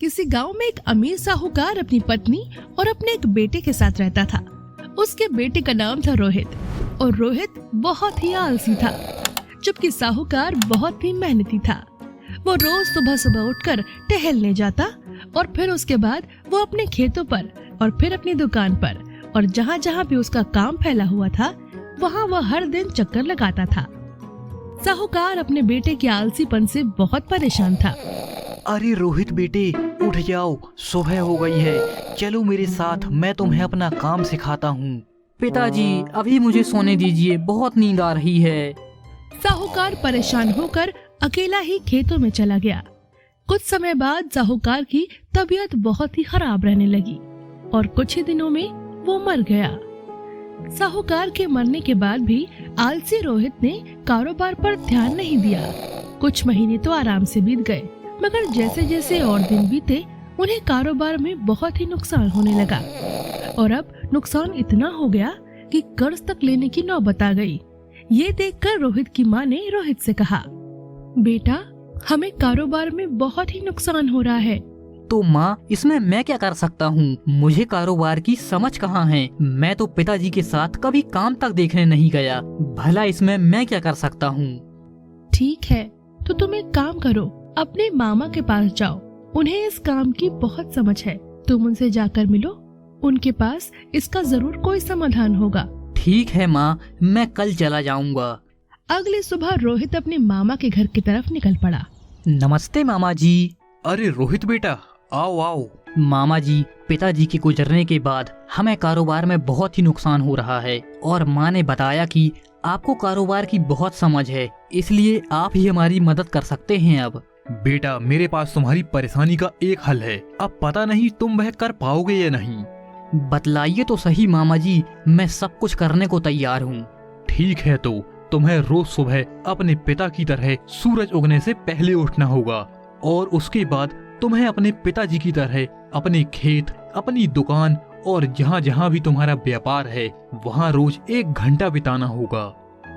किसी गांव में एक अमीर साहूकार अपनी पत्नी और अपने एक बेटे के साथ रहता था। उसके बेटे का नाम था रोहित और रोहित बहुत ही आलसी था, जबकि साहूकार बहुत ही मेहनती था। वो रोज सुबह सुबह उठकर टहलने जाता और फिर उसके बाद वो अपने खेतों पर और फिर अपनी दुकान पर और जहाँ जहाँ भी उसका काम फैला हुआ था वहाँ वह हर दिन चक्कर लगाता था। साहूकार अपने बेटे के आलसीपन से बहुत परेशान था। अरे रोहित बेटे, उठ जाओ, सुबह हो गई है, चलो मेरे साथ, मैं तुम्हें अपना काम सिखाता हूँ। पिताजी अभी मुझे सोने दीजिए, बहुत नींद आ रही है। साहूकार परेशान होकर अकेला ही खेतों में चला गया। कुछ समय बाद साहूकार की तबीयत बहुत ही खराब रहने लगी और कुछ ही दिनों में वो मर गया। साहूकार के मरने के बाद भी आलसी रोहित ने कारोबार पर ध्यान नहीं दिया। कुछ महीने तो आराम से बीत गए, मगर जैसे जैसे और दिन बीते उन्हें कारोबार में बहुत ही नुकसान होने लगा और अब नुकसान इतना हो गया कि कर्ज तक लेने की नौबत आ गई। ये देखकर रोहित की माँ ने रोहित से कहा, बेटा हमें कारोबार में बहुत ही नुकसान हो रहा है। तो माँ, इसमें मैं क्या कर सकता हूँ? मुझे कारोबार की समझ कहाँ है। मैं तो पिताजी के साथ कभी काम तक देखने नहीं गया, भला इसमें मैं क्या कर सकता हूँ? ठीक है, तो तुम एक काम करो, अपने मामा के पास जाओ, उन्हें इस काम की बहुत समझ है। तुम उनसे जाकर मिलो, उनके पास इसका जरूर कोई समाधान होगा। ठीक है माँ, मैं कल चला जाऊंगा। अगली सुबह रोहित अपने मामा के घर की तरफ निकल पड़ा। नमस्ते मामा जी। अरे रोहित बेटा, आओ आओ। मामा जी, पिताजी के गुजरने के बाद हमें कारोबार में बहुत ही नुकसान हो रहा है और माँ ने बताया कि आपको कारोबार की बहुत समझ है, इसलिए आप ही हमारी मदद कर सकते हैं। अब बेटा, मेरे पास तुम्हारी परेशानी का एक हल है, अब पता नहीं तुम वह कर पाओगे या नहीं। बतलाइए तो सही मामा जी, मैं सब कुछ करने को तैयार हूँ। ठीक है, तो तुम्हें रोज सुबह अपने पिता की तरह सूरज उगने से पहले उठना होगा और उसके बाद तुम्हें अपने पिताजी की तरह अपने खेत, अपनी दुकान और जहाँ जहाँ भी तुम्हारा व्यापार है वहाँ रोज 1 घंटा बिताना होगा।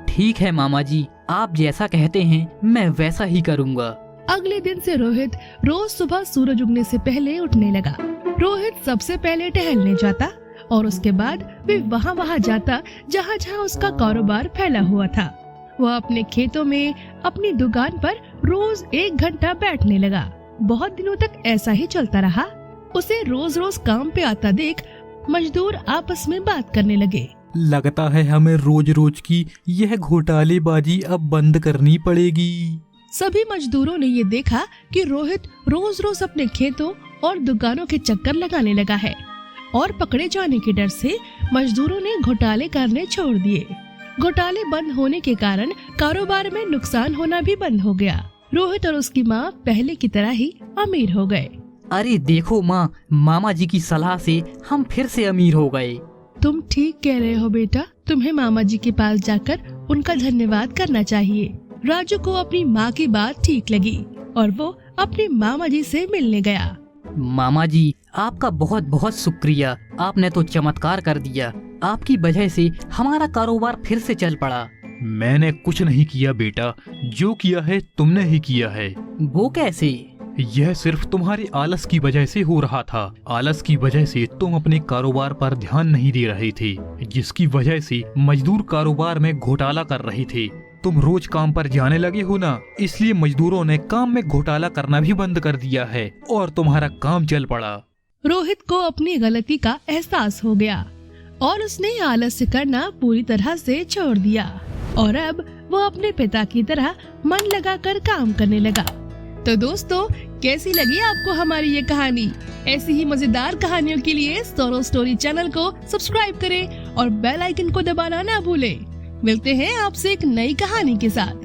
ठीक है मामा जी, आप जैसा कहते हैं मैं वैसा ही करूँगा। अगले दिन से रोहित रोज सुबह सूरज उगने से पहले उठने लगा। रोहित सबसे पहले टहलने जाता और उसके बाद वे वहाँ जाता जहाँ जहाँ उसका कारोबार फैला हुआ था। वह अपने खेतों में, अपनी दुकान पर रोज 1 घंटा बैठने लगा। बहुत दिनों तक ऐसा ही चलता रहा। उसे रोज रोज काम पे आता देख मजदूर आपस में बात करने लगे। लगता है हमें रोज रोज की यह घोटालेबाजी अब बंद करनी पड़ेगी। सभी मजदूरों ने ये देखा कि रोहित रोज रोज अपने खेतों और दुकानों के चक्कर लगाने लगा है और पकड़े जाने के डर से मजदूरों ने घोटाले करने छोड़ दिए। घोटाले बंद होने के कारण कारोबार में नुकसान होना भी बंद हो गया। रोहित और उसकी माँ पहले की तरह ही अमीर हो गए। अरे देखो माँ, मामा जी की सलाह से हम फिर से अमीर हो गए। तुम ठीक कह रहे हो बेटा, तुम्हें मामा जी के पास जाकर उनका धन्यवाद करना चाहिए। राजू को अपनी माँ की बात ठीक लगी और वो अपने मामा जी से मिलने गया। मामा जी, आपका बहुत बहुत शुक्रिया, आपने तो चमत्कार कर दिया। आपकी वजह से हमारा कारोबार फिर से चल पड़ा। मैंने कुछ नहीं किया बेटा, जो किया है तुमने ही किया है। वो कैसे? यह सिर्फ तुम्हारे आलस की वजह से हो रहा था। आलस की वजह से तुम अपने कारोबार पर ध्यान नहीं दे रहे थे, जिसकी वजह से मजदूर कारोबार में घोटाला कर रहे थे। तुम रोज काम पर जाने लगे हो ना, इसलिए मजदूरों ने काम में घोटाला करना भी बंद कर दिया है और तुम्हारा काम चल पड़ा। रोहित को अपनी गलती का एहसास हो गया और उसने आलस्य करना पूरी तरह से छोड़ दिया और अब वो अपने पिता की तरह मन लगाकर काम करने लगा। तो दोस्तों, कैसी लगी आपको हमारी ये कहानी? ऐसी ही मजेदार कहानियों के लिए सोनो स्टोरी चैनल को सब्सक्राइब करें और बेल आइकन को दबाना ना भूलें। मिलते हैं आपसे एक नई कहानी के साथ।